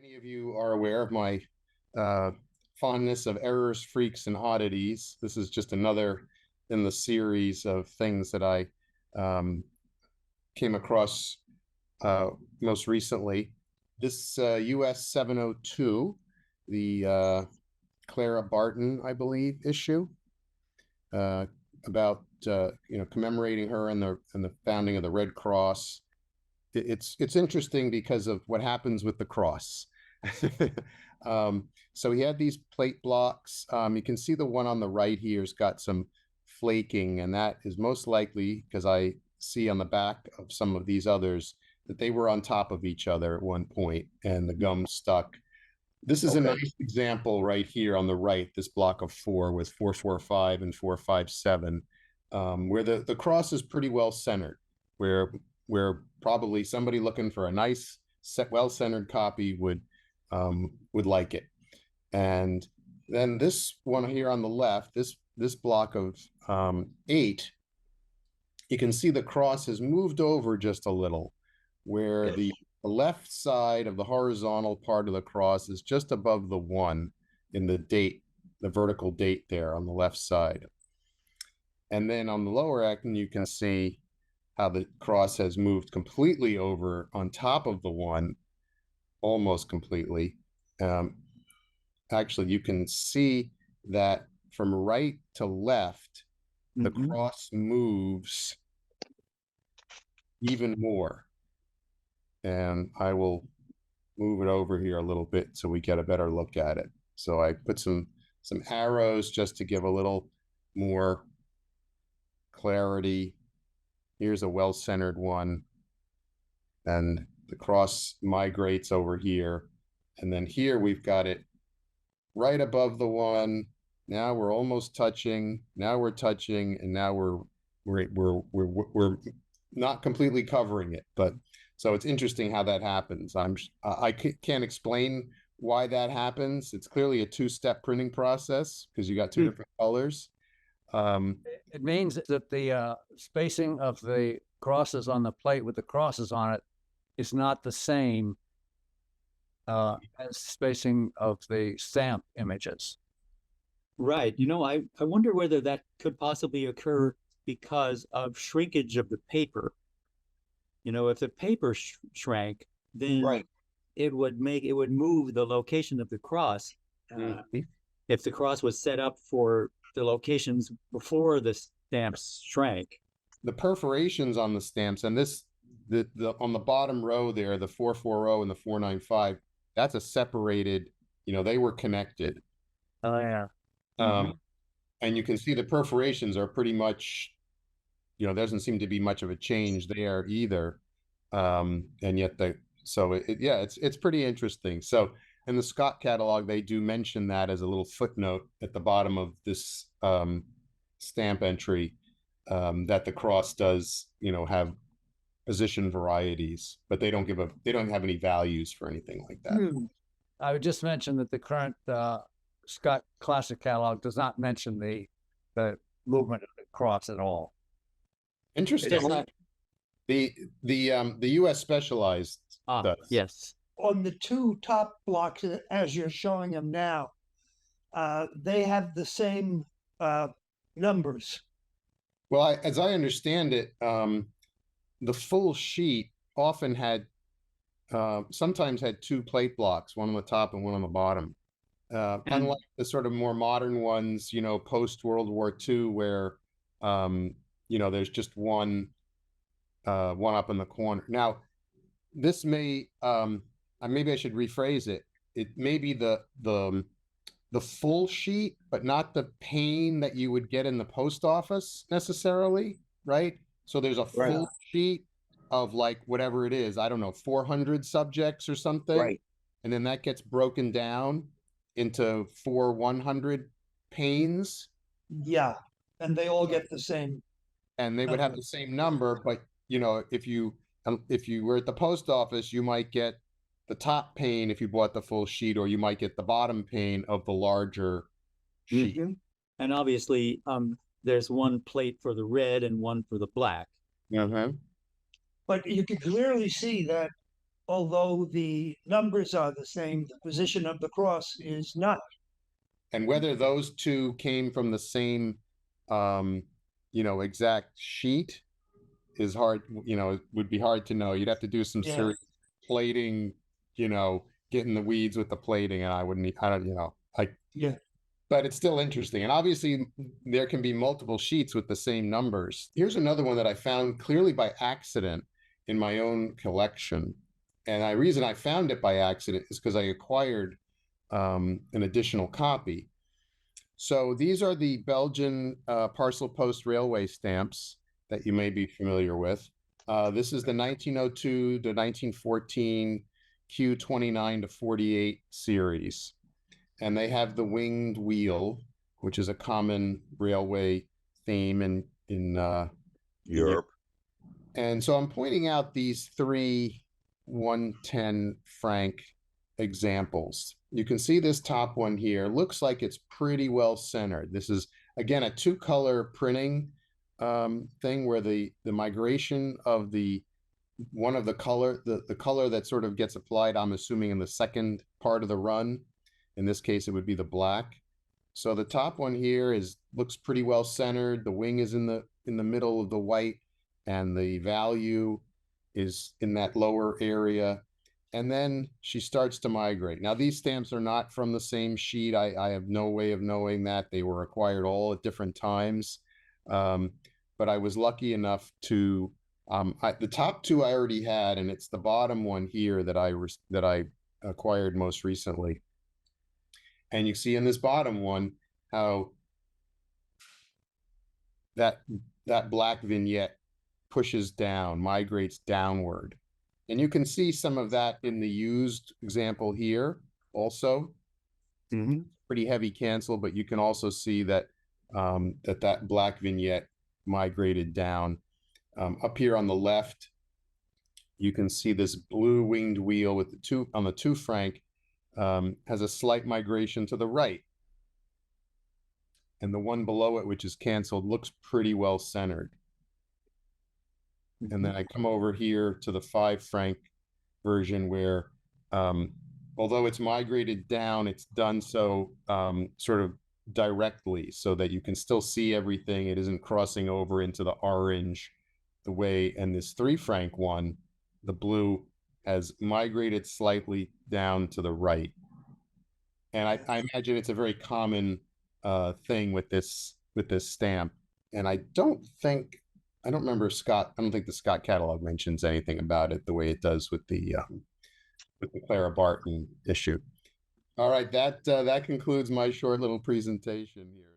Many of you are aware of my uh, fondness of errors, freaks, and oddities. This is just another in the series of things that I um, came across uh, most recently. This US 702, the Clara Barton, I believe, issue uh, about commemorating her and the founding of the Red Cross. It's interesting because of what happens with the cross. So he had these plate blocks. You can see the one on the right here has got some flaking, and that is most likely because I see on the back of some of these others that they were on top of each other at one point and the gum stuck. This is a nice example right here on the right, this block of four with 445 and 457, where the cross is pretty well centered, where probably somebody looking for a nice, well-centered copy would like it. And then this one here on the left, this block of 8, you can see the cross has moved over just a little, where the left side of the horizontal part of the cross is just above the 1 in the date, the vertical date there on the left side. And then on the lower actin, you can see how the cross has moved completely over on top of the 1, almost completely. Actually, you can see that from right to left, the cross moves even more. And I will move it over here a little bit so we get a better look at it. So I put some arrows just to give a little more clarity. Here's a well-centered one, and the cross migrates over here. And then here we've got it right above the 1. Now we're almost touching. Now we're touching, and now we're not completely covering it. But so it's interesting how that happens. I can't explain why that happens. It's clearly a 2-step printing process because you got 2 different colors. It means that the spacing of the crosses on the plate with the crosses on it is not the same as spacing of the stamp images. Right. I wonder whether that could possibly occur because of shrinkage of the paper. If the paper shrank, then it would move the location of the cross. If the cross was set up for the locations before the stamps shrank. The perforations on the stamps, and the on the bottom row there, the 440 and the 495, that's a separated, they were connected. Oh yeah. And you can see the perforations are pretty much, there doesn't seem to be much of a change there either. And yet it's pretty interesting. So in the Scott catalog, they do mention that as a little footnote at the bottom of this stamp entry, that the cross does, have position varieties, but they don't have any values for anything like that. I would just mention that the current Scott Classic catalog does not mention the movement of the cross at all. Interesting. The U.S. Specialized does. Yes. On the 2 top blocks, as you're showing them now, they have the same numbers. Well, as I understand it, the full sheet often sometimes had 2 plate blocks, one on the top and one on the bottom. Unlike the sort of more modern ones, post World War II, where there's just one up in the corner. Now, this may maybe I should rephrase it. It may be the full sheet, but not the pane that you would get in the post office necessarily, right? So there's a full sheet of like whatever it is, I don't know, 400 subjects or something, Right. And then that gets broken down into 4 100 panes. Yeah, and they all get the same. And they would have the same number, but if you were at the post office, you might get the top pane if you bought the full sheet, or you might get the bottom pane of the larger sheet. And obviously, there's one plate for the red and one for the black. But you can clearly see that although the numbers are the same, the position of the cross is not. And whether those two came from the same, exact sheet is hard, it would be hard to know. You'd have to do some Yeah. serious plating, get in the weeds with the plating, and I don't, Yeah. but it's still interesting. And obviously, there can be multiple sheets with the same numbers. Here's another one that I found clearly by accident in my own collection. And the reason I found it by accident is because I acquired an additional copy. So these are the Belgian Parcel Post Railway stamps that you may be familiar with. This is the 1902 to 1914 Q29 to 48 series. And they have the winged wheel, which is a common railway theme in Europe. And so I'm pointing out these 3 110 franc examples. You can see this top one here looks like it's pretty well centered. This is, again, a 2-color printing thing where the migration of the color, the color that sort of gets applied, I'm assuming, in the second part of the run. In this case, it would be the black. So the top one here looks pretty well centered. The wing is in the middle of the white, and the value is in that lower area. And then she starts to migrate. Now, these stamps are not from the same sheet. I have no way of knowing that. They were acquired all at different times. But I was lucky enough to, the top 2 I already had, and it's the bottom one here that I acquired most recently. And you see in this bottom one how that black vignette pushes down, migrates downward. And you can see some of that in the used example here also. Mm-hmm. Pretty heavy cancel, but you can also see that that black vignette migrated down. Up here on the left, you can see this blue winged wheel with the 2 franc has a slight migration to the right. And the one below it, which is canceled, looks pretty well centered. And then I come over here to the 5 franc version where, although it's migrated down, it's done so sort of directly so that you can still see everything. It isn't crossing over into the orange the way, and this 3 franc one, the blue, has migrated slightly down to the right. And I imagine it's a very common thing with this stamp. And I don't remember Scott. I don't think the Scott catalog mentions anything about it the way it does with the Clara Barton issue. All right, that concludes my short little presentation here.